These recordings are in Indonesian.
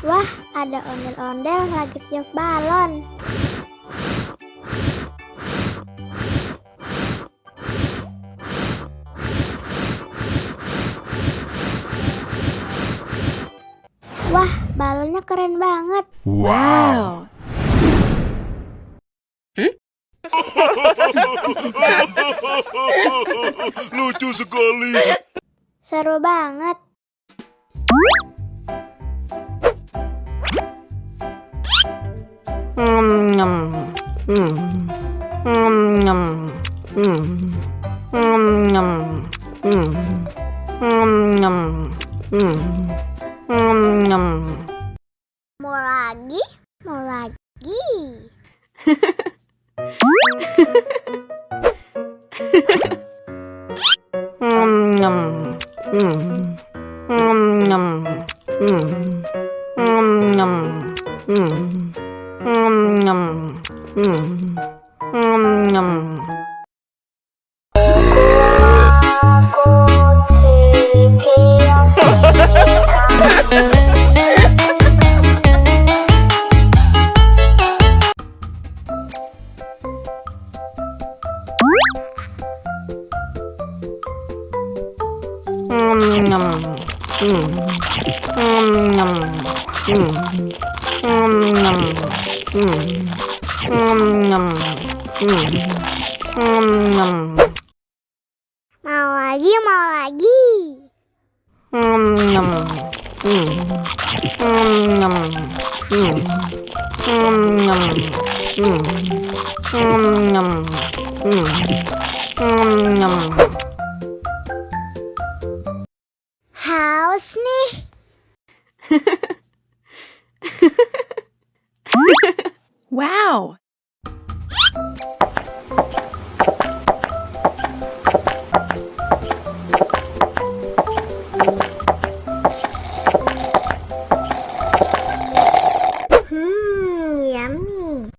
Wah, ada ondel-ondel lagi tiup balon. Wah, balonnya keren banget. Wow. Lucu sekali. Seru banget. Mau lagi? Mau lagi? Mau lagi, mau lagi. Haus nih. Wow. Yummy.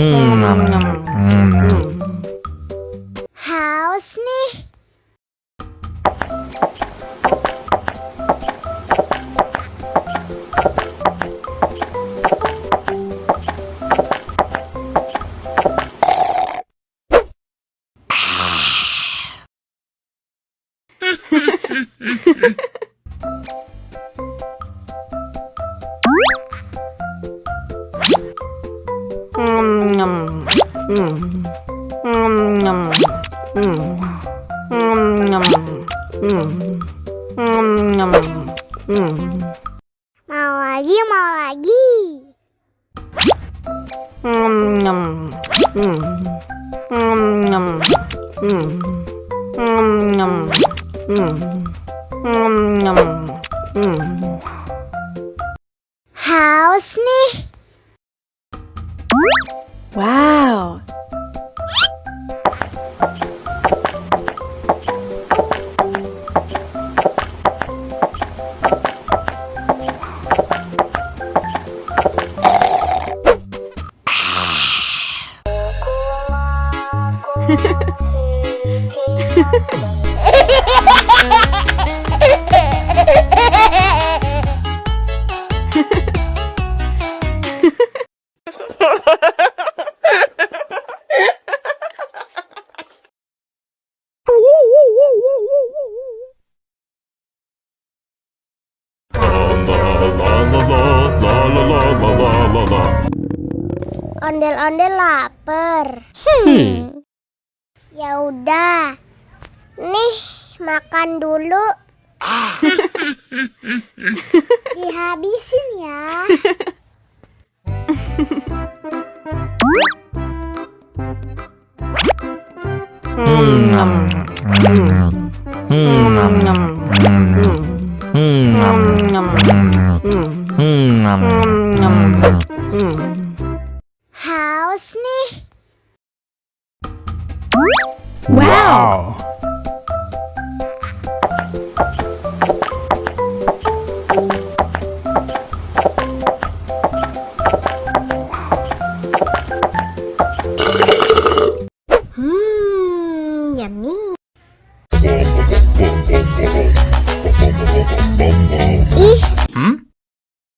Mau lagi, mau lagi. Haus nih. Mau lagi, mau lagi. Haus nih. Wow. Ondel-ondel lapar. Ya udah. Nih, makan dulu. Dihabisin ya. Hmm. Haus nih. Wow. Yummy. Ih,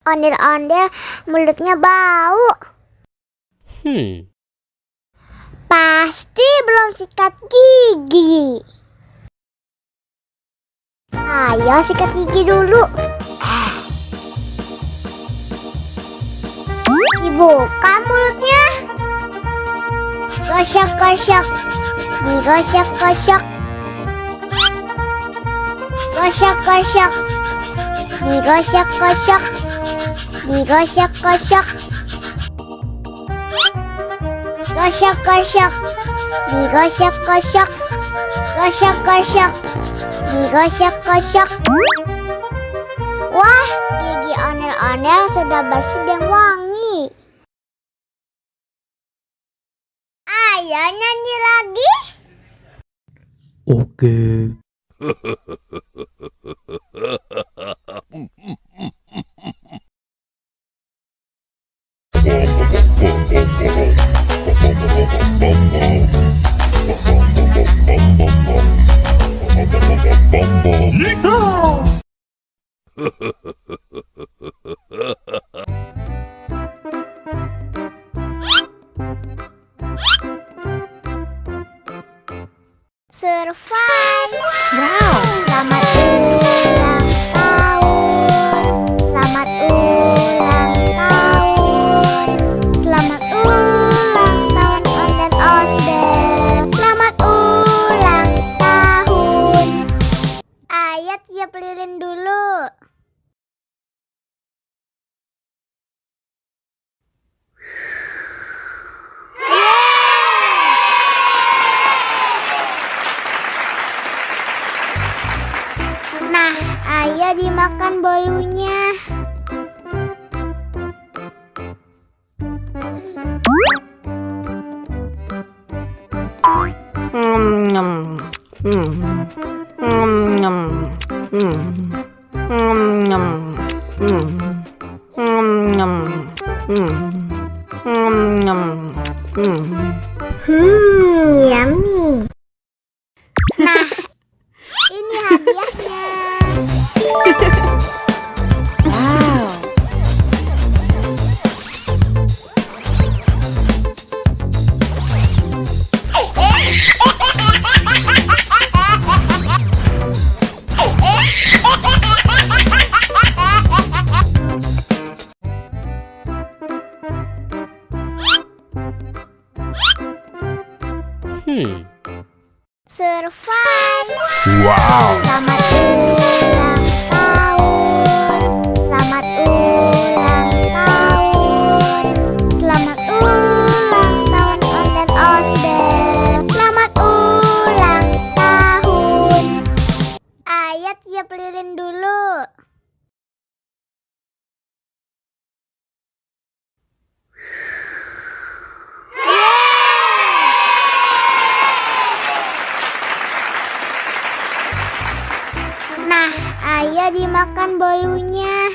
ondel-ondel mulutnya bau. Pasti belum sikat gigi. Ayo sikat gigi dulu. Dibuka mulutnya. Gosok-gosok. Digosok-gosok. Gosok-gosok. Digosok-gosok. Digosok-gosok. Gosok-gosok. Digosok-gosok. Gosok-gosok. Digosok-gosok. Wah, gigi ondel-ondel sudah bersih dan wangi. Ayo nyanyi lagi. Oke. Survive. Wow. Selamat ulang tahun. Selamat ulang tahun. Selamat ulang tahun ondel-ondel. Selamat ulang tahun. Ayo tiup lilin dulu. Nah, ayo dimakan bolunya. Yummy. Nah, ini hadiahnya. Wow. Survive. Wow. Selamat ulang tahun. Selamat ulang tahun. Selamat ulang tahun ondel-ondel. Selamat ulang tahun. Ayo tiup lilin dulu. Nah, ayo dimakan bolunya.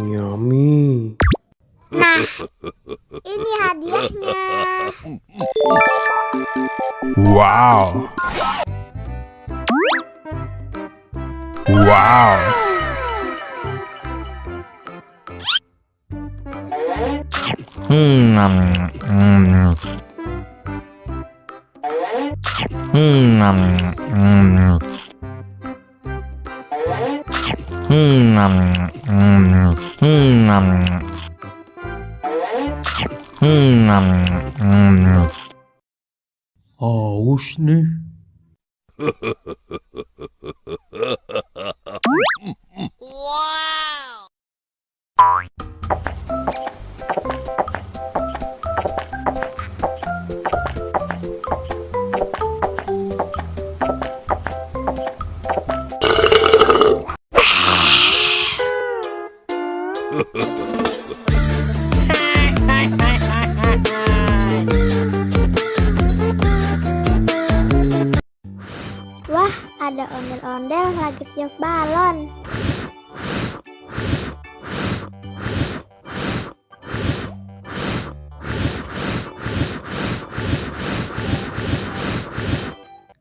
Yummy. Nah, ini hadiahnya. Wow. Wow. Haus nih. Wah, ada ondel-ondel lagi tiup balon.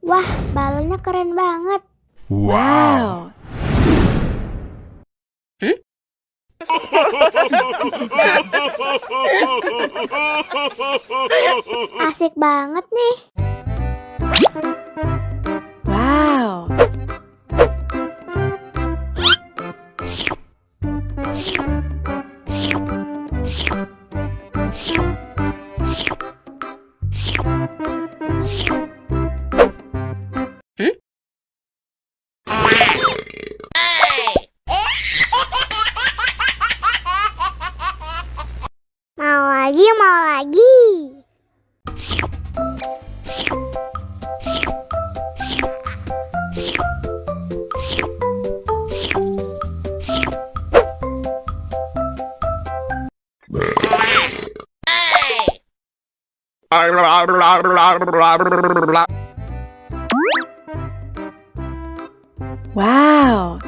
Wah, balonnya keren banget. Wow. Asik banget nih. Wow. Mau lagi, mau lagi. Wow.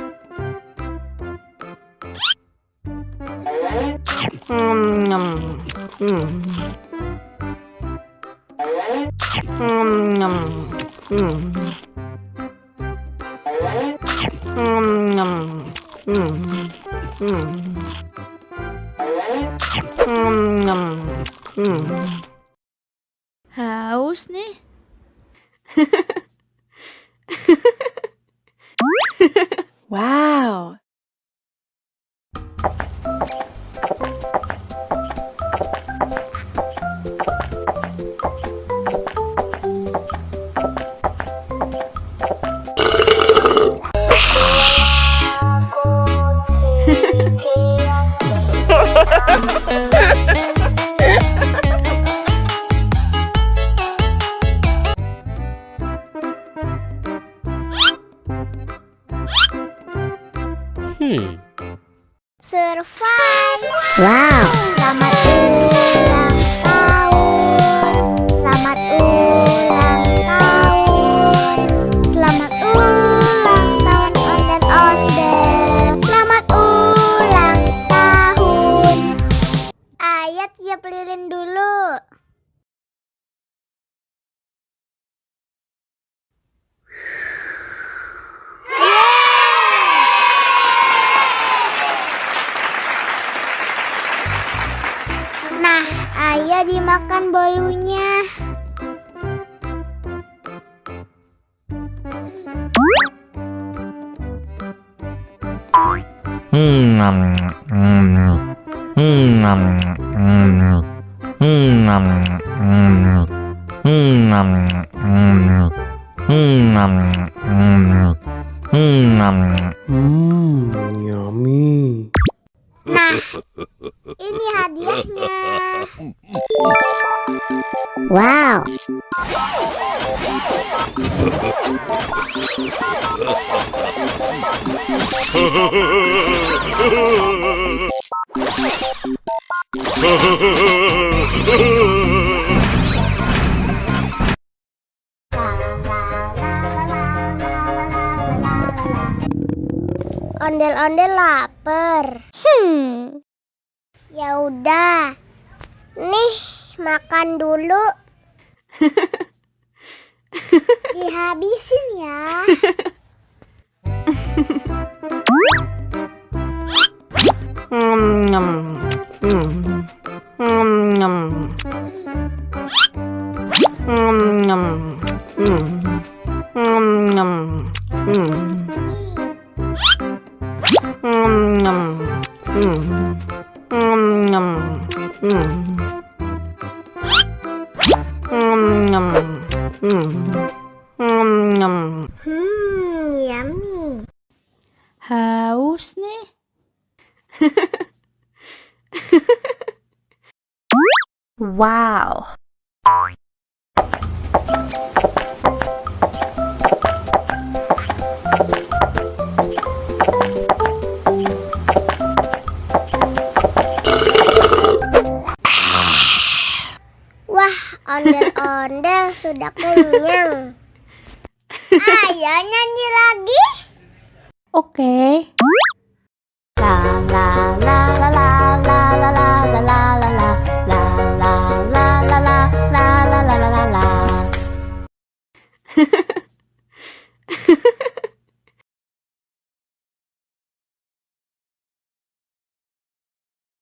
Haus nih. Wow. Survive. Wow. Selamat ulang tahun. Selamat ulang tahun. Selamat ulang tahun ondel-ondel. Selamat ulang tahun. Ayo tiup lilin dulu. Nah, ayo dimakan bolunya. Yummy. Nah, ini hadiahnya. Wow. Ondel-ondel lapar. Ya udah. Nih, makan dulu. Dihabisin ya. Yummy. Haus nih. Wow. Wah, ondel-ondel sudah kenyang. Ayo nyanyi lagi. Oke. La la la